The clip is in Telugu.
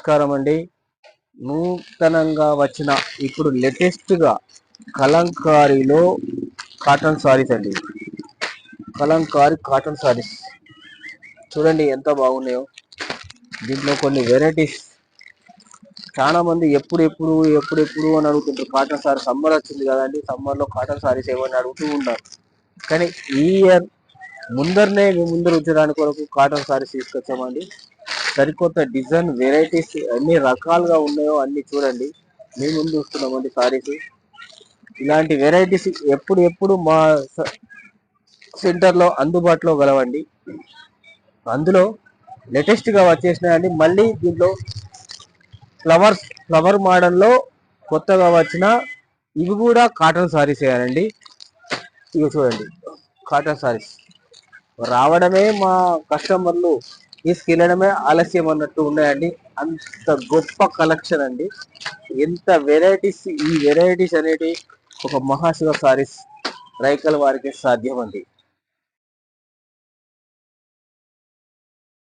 నమస్కారం అండి. నూతనంగా వచ్చిన ఇప్పుడు లేటెస్ట్గా కలంకారీలో కాటన్ సారీస్ అండి. కలంకారీ కాటన్ సారీస్ చూడండి ఎంత బాగున్నాయో. దీంట్లో కొన్ని వెరైటీస్ చాలా మంది ఎప్పుడెప్పుడు అని అడుగుతుంటారు. కాటన్ సారీ సమ్మర్ వచ్చింది కదండి, సమ్మర్లో కాటన్ సారీస్ ఏమని అడుగుతూ ఉంటారు. కానీ ఈ ఇయర్ ముందరనే ముందర ఉంచడానికి కొరకు కాటన్ సారీస్ తీసుకొచ్చామండి. సరికొత్త డిజైన్ వెరైటీస్ అన్ని రకాలుగా ఉన్నాయో అన్ని చూడండి. మీ ముందు చూస్తున్నామండి సారీస్. ఇలాంటి వెరైటీస్ ఎప్పుడు మా సెంటర్లో అందుబాటులో గలవండి. అందులో లేటెస్ట్గా వచ్చేసినాయండి. మళ్ళీ దీంట్లో ఫ్లవర్ మోడల్లో కొత్తగా వచ్చిన ఇవి కూడా కాటన్ సారీస్ వేయాలండి. ఇవి చూడండి, కాటన్ సారీస్ రావడమే మా కస్టమర్లు తీసుకెళ్ళడమే ఆలస్యం అన్నట్టు ఉన్నాయండి. అంత గొప్ప కలెక్షన్ అండి. ఎంత వెరైటీస్, ఈ వెరైటీస్ అనేటి ఒక మహాశివ సారీస్ రైకల్ వారికి సాధ్యం అండి.